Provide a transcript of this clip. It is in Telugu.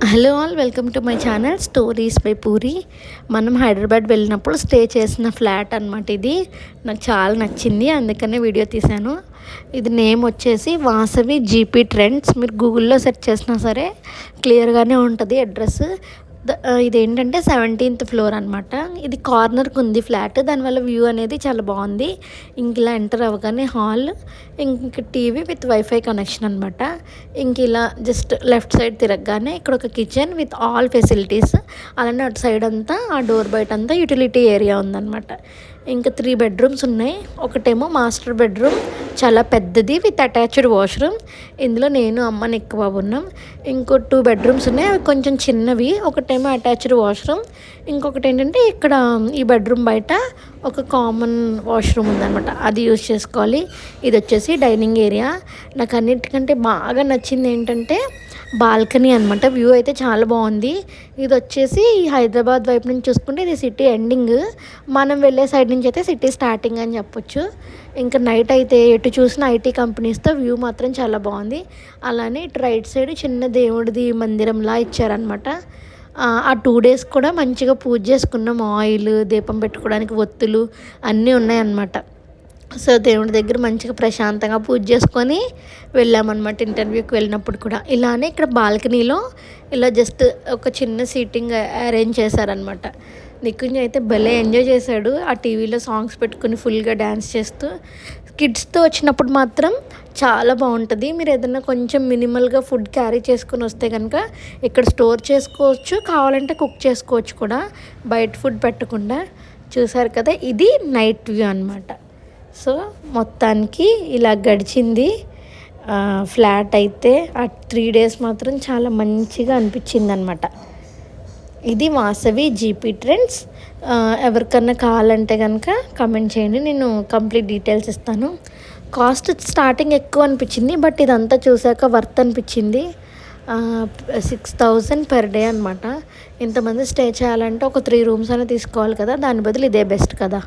Hello all, welcome to my channel stories by puri. మనం హైదరాబాద్ వెళ్ళినప్పుడు స్టే చేసిన ఫ్లాట్ అనమాట. ఇది నాకు చాలా నచ్చింది, అందుకనే వీడియో తీశాను. ఇది నేమ్ వచ్చేసి వాసవి జీపీ ట్రెండ్స్. మీరు గూగుల్లో సెర్చ్ చేసినా సరే క్లియర్గానే ఉంటుంది అడ్రస్. ఇదేంటంటే 17th ఫ్లోర్ అనమాట. ఇది కార్నర్కి ఉంది ఫ్లాట్, దానివల్ల వ్యూ అనేది చాలా బాగుంది. ఇంక ఇలా ఎంటర్ అవ్వగానే హాల్, ఇంక టీవీ విత్ వైఫై కనెక్షన్ అనమాట. ఇంక ఇలా జస్ట్ లెఫ్ట్ సైడ్ తిరగగానే ఇక్కడ ఒక కిచెన్ విత్ ఆల్ ఫెసిలిటీస్. అలానే అటు సైడ్ అంతా ఆ డోర్ బయట అంతా యూటిలిటీ ఏరియా ఉందన్నమాట. ఇంకా 3 బెడ్రూమ్స్ ఉన్నాయి. ఒకటేమో మాస్టర్ బెడ్రూమ్, చాలా పెద్దది విత్ అటాచ్డ్ వాష్రూమ్. ఇందులో నేను అమ్మ నిక్కబాబు ఉన్నాం. ఇంకో 2 బెడ్రూమ్స్ ఉన్నాయి, అవి కొంచెం చిన్నవి. ఒకటేమో అటాచ్డ్ వాష్రూమ్, ఇంకొకటి ఏంటంటే ఇక్కడ ఈ బెడ్రూమ్ బయట ఒక కామన్ వాష్రూమ్ ఉందన్నమాట, అది యూజ్ చేసుకోవాలి. ఇది వచ్చేసి డైనింగ్ ఏరియా. నాకు అన్నిటికంటే బాగా నచ్చింది ఏంటంటే బాల్కనీ అనమాట. వ్యూ అయితే చాలా బాగుంది. ఇది వచ్చేసి హైదరాబాద్ వైపు నుంచి చూసుకుంటే ఇది సిటీ ఎండింగ్, మనం వెళ్ళే సైడ్ నుంచి అయితే సిటీ స్టార్టింగ్ అని చెప్పొచ్చు. ఇంకా నైట్ అయితే ఎటు చూసిన ఐటీ కంపెనీస్తో వ్యూ మాత్రం చాలా బాగుంది. అలానే ఇటు రైట్ సైడ్ చిన్న దేవుడిది మందిరంలా ఇచ్చారనమాట. ఆ 2 days కూడా మంచిగా పూజ చేసుకున్నాం. ఆయిల్, దీపం పెట్టుకోవడానికి ఒత్తులు అన్నీ ఉన్నాయన్నమాట. సో దేవుడి దగ్గర మంచిగా ప్రశాంతంగా పూజ చేసుకొని వెళ్ళామన్నమాట ఇంటర్వ్యూకి వెళ్ళినప్పుడు కూడా. ఇలానే ఇక్కడ బాల్కనీలో ఇలా జస్ట్ ఒక చిన్న సీటింగ్ అరేంజ్ చేశారనమాట. నికుంజ్ అయితే భలే ఎంజాయ్ చేశాడు, ఆ టీవీలో సాంగ్స్ పెట్టుకుని ఫుల్గా డ్యాన్స్ చేస్తూ. కిడ్స్తో వచ్చినప్పుడు మాత్రం చాలా బాగుంటుంది. మీరు ఏదైనా కొంచెం మినిమల్గా ఫుడ్ క్యారీ చేసుకొని వస్తే కనుక ఇక్కడ స్టోర్ చేసుకోవచ్చు, కావాలంటే కుక్ చేసుకోవచ్చు కూడా బయట ఫుడ్ పెట్టకుండా. చూసారు కదా, ఇది నైట్ వ్యూ అనమాట. సో మొత్తానికి ఇలా గడిచింది ఫ్లాట్ అయితే. ఆ 3 days మాత్రం చాలా మంచిగా అనిపించింది అనమాట. ఇది వాసవి జీపీ ట్రెండ్స్. ఎవరికన్నా కావాలంటే కనుక కమెంట్ చేయండి, నేను కంప్లీట్ డీటెయిల్స్ ఇస్తాను. కాస్ట్ స్టార్టింగ్ ఎక్కువ అనిపించింది, బట్ ఇదంతా చూసాక వర్త్ అనిపించింది. 6,000 per day అనమాట. ఇంతమంది స్టే చేయాలంటే ఒక 3 rooms అయినా తీసుకోవాలి కదా, దాని బదులు ఇదే బెస్ట్ కదా.